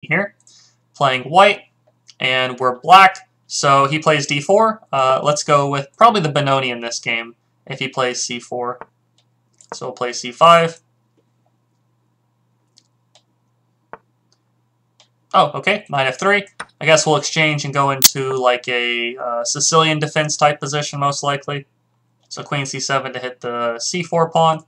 here, playing white, and we're black, so he plays d4. Let's go with probably the Benoni in this game, if he plays c4. So we'll play c5. Oh, okay, knight f3. I guess we'll exchange and go into like a Sicilian defense type position, most likely. So queen c7 to hit the c4 pawn.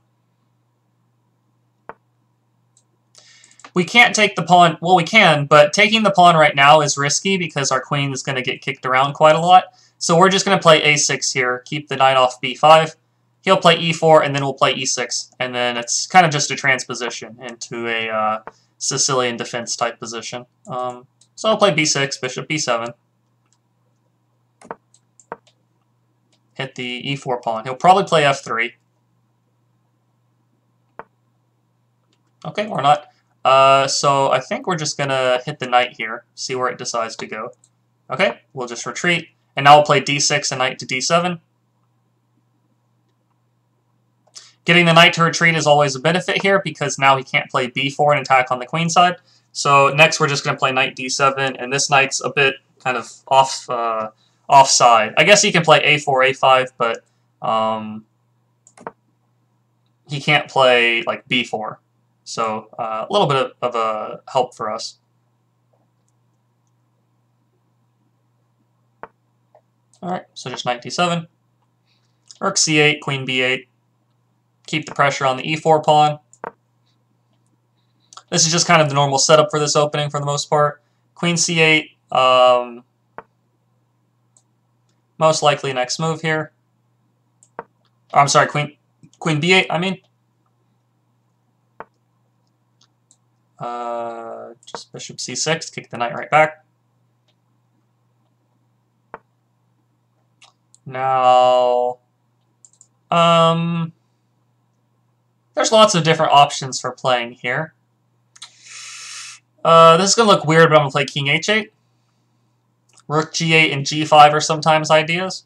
We can't take the pawn. Well, we can, but taking the pawn right now is risky because our queen is going to get kicked around quite a lot. So we're just going to play a6 here, keep the knight off b5. He'll play e4, and then we'll play e6. And then it's kind of just a transposition into a Sicilian defense type position. So I'll play b6, bishop b7. Hit the e4 pawn. He'll probably play f3. Okay, or not. So I think we're just going to hit the knight here, see where it decides to go. Okay, we'll just retreat. And now we'll play d6 and knight to d7. Getting the knight to retreat is always a benefit here because now he can't play b4 and attack on the queen side. So next we're just going to play knight d7, and this knight's a bit kind of offside. I guess he can play a4, a5, but he can't play like b4. So a little bit of a help for us. All right, so just knight d7, rook c8, queen b8. Keep the pressure on the e4 pawn. This is just kind of the normal setup for this opening for the most part. Queen c8, most likely next move here. Oh, I'm sorry, queen b8, I mean. Just bishop c6, kick the knight right back. Now, there's lots of different options for playing here. This is going to look weird, but I'm going to play king h8. Rook g8 and g5 are sometimes ideas,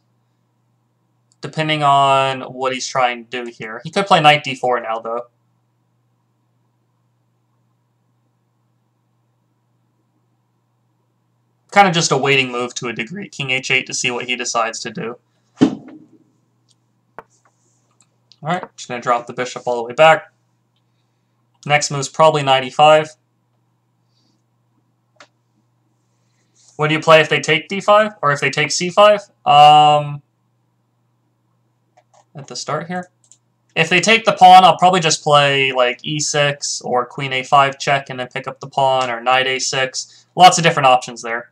depending on what he's trying to do here. He could play knight d4 now, though. Kind of just a waiting move to a degree. King h8 to see what he decides to do. Alright, just going to drop the bishop all the way back. Next move's probably knight e5. What do you play if they take d5? Or if they take c5? At the start here. If they take the pawn, I'll probably just play like e6 or queen a5 check and then pick up the pawn, or knight a6. Lots of different options there.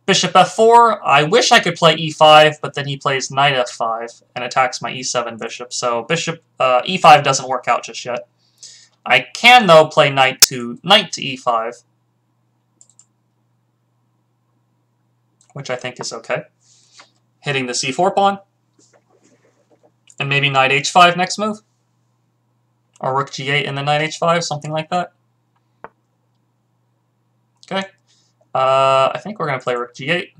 Bishop f4, I wish I could play e5, but then he plays knight f5 and attacks my e7 bishop. So bishop e5 doesn't work out just yet. I can, though, play knight to e5, which I think is okay. Hitting the c4 pawn. And maybe knight h5 next move. Or rook g8 and then knight h5, something like that. Okay. I think we're going to play rook g8.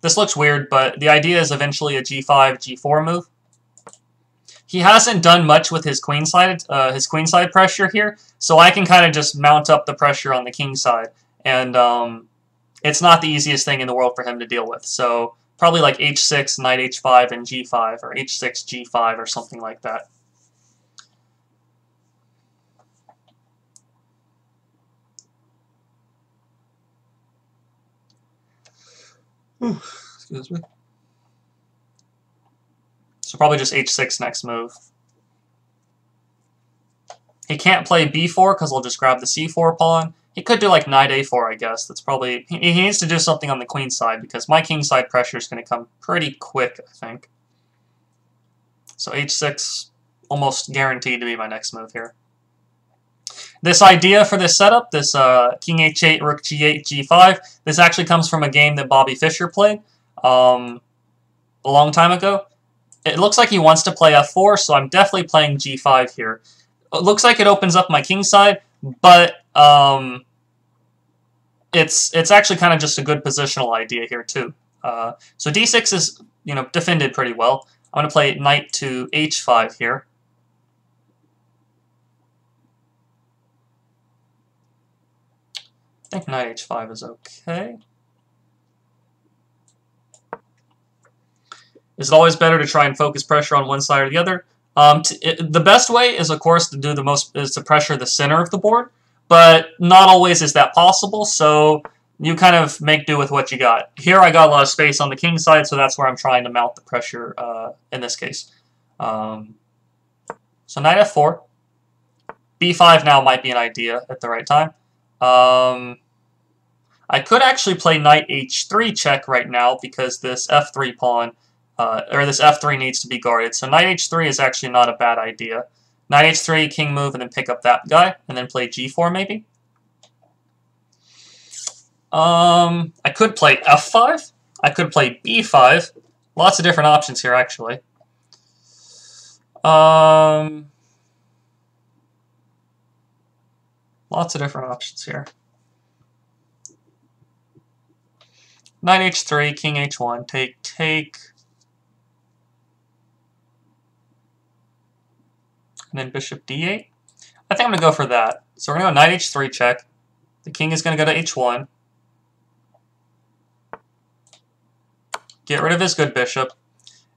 This looks weird, but the idea is eventually a g5, g4 move. He hasn't done much with his queenside pressure here, so I can kind of just mount up the pressure on the king side. And it's not the easiest thing in the world for him to deal with. So probably like h6, knight h5, and g5, or h6, g5, or something like that. Excuse me. So probably just h6 next move. He can't play b4 because I'll just grab the c4 pawn. He could do like knight a4, I guess. That's probably... He needs to do something on the queen side because my king side pressure is going to come pretty quick, I think. So h6, almost guaranteed to be my next move here. This idea for this setup, this king h8, rook g8, g5, this actually comes from a game that Bobby Fischer played a long time ago. It looks like he wants to play f4, so I'm definitely playing g5 here. It looks like it opens up my king side, but it's actually kind of just a good positional idea here too. So d6 is defended pretty well. I'm going to play knight to h5 here. think knight h5 is okay. Is it always better to try and focus pressure on one side or the other? The best way is, of course, to do to pressure the center of the board, but not always is that possible. So you kind of make do with what you got. Here, I got a lot of space on the king side, so that's where I'm trying to mount the pressure in this case. So knight f4, b5 now might be an idea at the right time. I could actually play knight h3 check right now because this f3 pawn. Or this f3 needs to be guarded. So knight h3 is actually not a bad idea. Knight h3, king move, and then pick up that guy, and then play g4 maybe. I could play f5. I could play b5. Lots of different options here, actually. Lots of different options here. Knight h3, king h1, take. And then bishop d8. I think I'm going to go for that. So we're going to go knight h3 check. The king is going to go to h1. Get rid of his good bishop.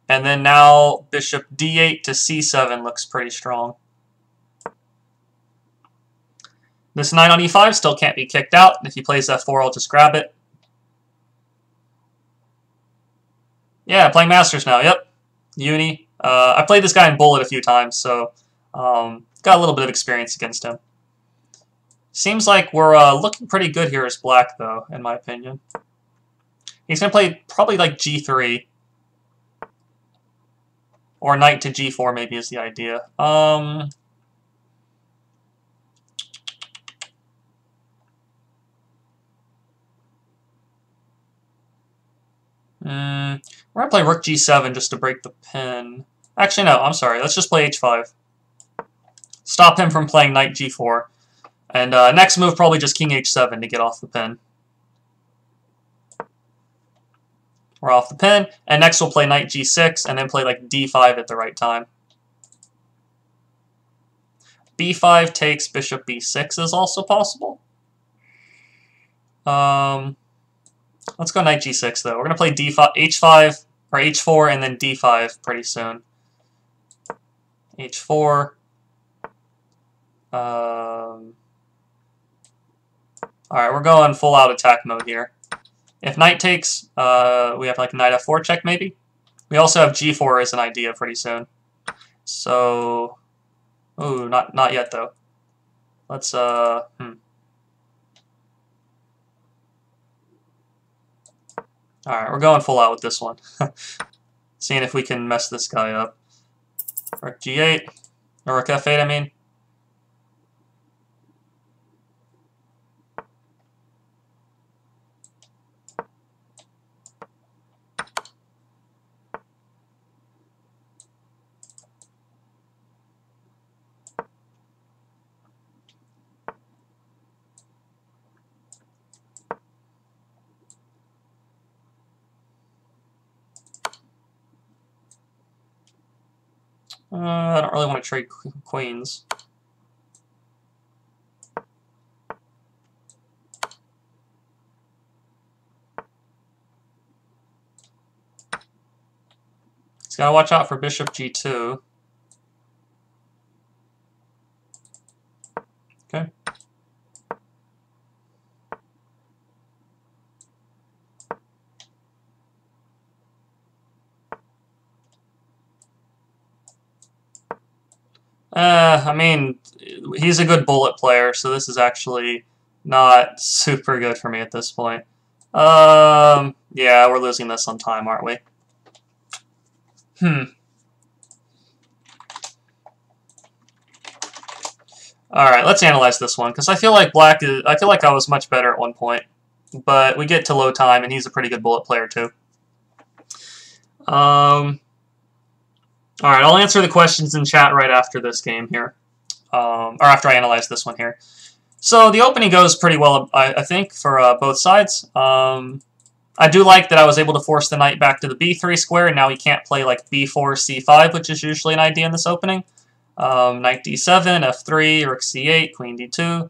And then now bishop d8 to c7 looks pretty strong. This knight on e5 still can't be kicked out. If he plays f4, I'll just grab it. Yeah, playing Masters now. Yep. Uni. I played this guy in Bullet a few times, so got a little bit of experience against him. Seems like we're looking pretty good here as black, though, in my opinion. He's going to play probably like g3. Or knight to g4 maybe is the idea. We're going to play rook g7 just to break the pin. Actually, no, I'm sorry. Let's just play h5. Stop him from playing knight g4. And next move, probably just king h7 to get off the pin. We're off the pin. And next we'll play knight g6 and then play like d5 at the right time. b5 takes bishop b6 is also possible. Let's go knight g6 though. We're going to play d5, h5 or h4 and then d5 pretty soon. h4. Alright, we're going full out attack mode here. If knight takes, we have like knight f4 check maybe. We also have g4 as an idea pretty soon. So, ooh, not yet though. Let's Alright, we're going full out with this one. Seeing if we can mess this guy up. Rook g8, or rook f8 I mean. I don't really want to trade queens. He's got to watch out for bishop g2. Okay. I mean, he's a good bullet player, so this is actually not super good for me at this point. Yeah, we're losing this on time, aren't we? Alright, let's analyze this one, because I feel like I feel like I was much better at one point. But we get to low time, and he's a pretty good bullet player, too. Alright, I'll answer the questions in chat right after this game here. Or after I analyze this one here. So the opening goes pretty well, I think, for both sides. I do like that I was able to force the knight back to the b3 square, and now he can't play like b4, c5, which is usually an idea in this opening. Knight d7, f3, rook c8, queen d2.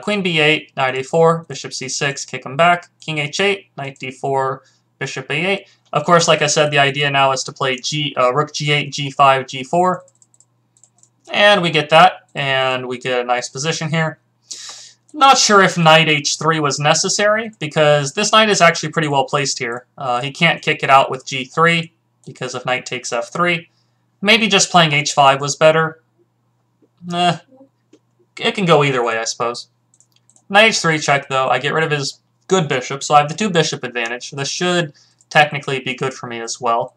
Queen b8, knight a4, bishop c6, kick him back, king h8, knight d4, bishop a8. Of course, like I said, the idea now is to play rook g8, g5, g4. And we get that, and we get a nice position here. Not sure if knight h3 was necessary, because this knight is actually pretty well placed here. He can't kick it out with g3, because if knight takes f3. Maybe just playing h5 was better. It can go either way, I suppose. Knight h3 check, though. I get rid of his good bishop, so I have the 2 bishop advantage. This should technically be good for me as well.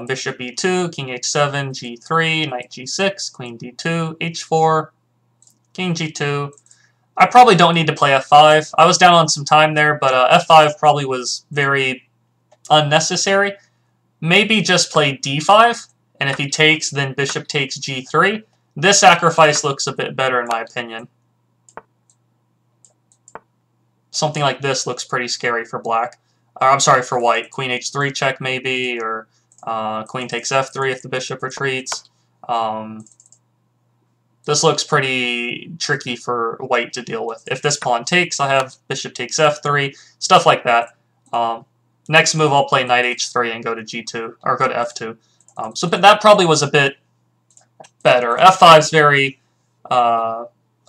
Bishop e2, king h7, g3, knight g6, queen d2, h4, king g2. I probably don't need to play f5. I was down on some time there, but f5 probably was very unnecessary. Maybe just play d5, and if he takes, then bishop takes g3. This sacrifice looks a bit better in my opinion. Something like this looks pretty scary for black. I'm sorry, for white. Queen h3 check maybe, or queen takes f3 if the bishop retreats. This looks pretty tricky for white to deal with. If this pawn takes, I have bishop takes f3, stuff like that. Next move, I'll play knight h3 and go to g2, or go to f2. But that probably was a bit better. f5 is very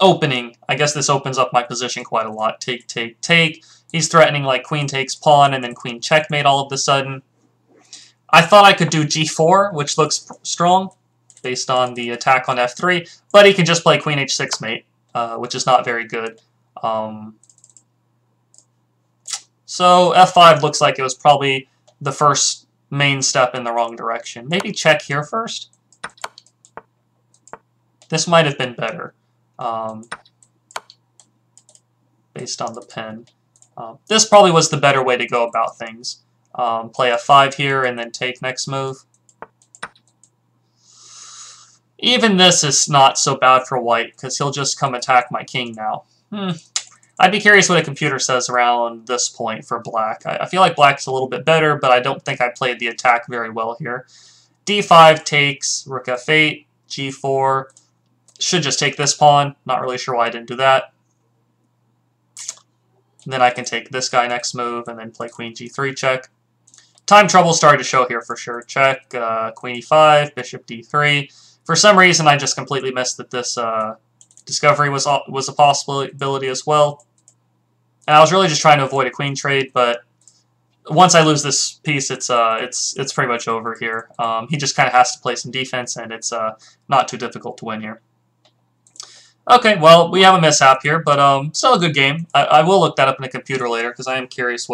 opening. I guess this opens up my position quite a lot. Take, take, take. He's threatening like queen takes pawn and then queen checkmate all of a sudden. I thought I could do g4, which looks strong based on the attack on f3, but he can just play queen h6 mate, which is not very good. So f5 looks like it was probably the first main step in the wrong direction. Maybe check here first? This might have been better, based on the pin. This probably was the better way to go about things. Play f5 here and then take next move. Even this is not so bad for white, because he'll just come attack my king now. I'd be curious what a computer says around this point for black. I feel like black's a little bit better, but I don't think I played the attack very well here. d5 takes, rook f8, g4. Should just take this pawn. Not really sure why I didn't do that. And then I can take this guy next move and then play queen g3 check. Time trouble started to show here for sure. Check, queen e5, bishop d3. For some reason, I just completely missed that this discovery was a possibility as well. And I was really just trying to avoid a queen trade, but once I lose this piece, it's pretty much over here. He just kind of has to play some defense, and it's not too difficult to win here. Okay, well, we have a mishap here, but still a good game. I will look that up in a computer later, because I am curious what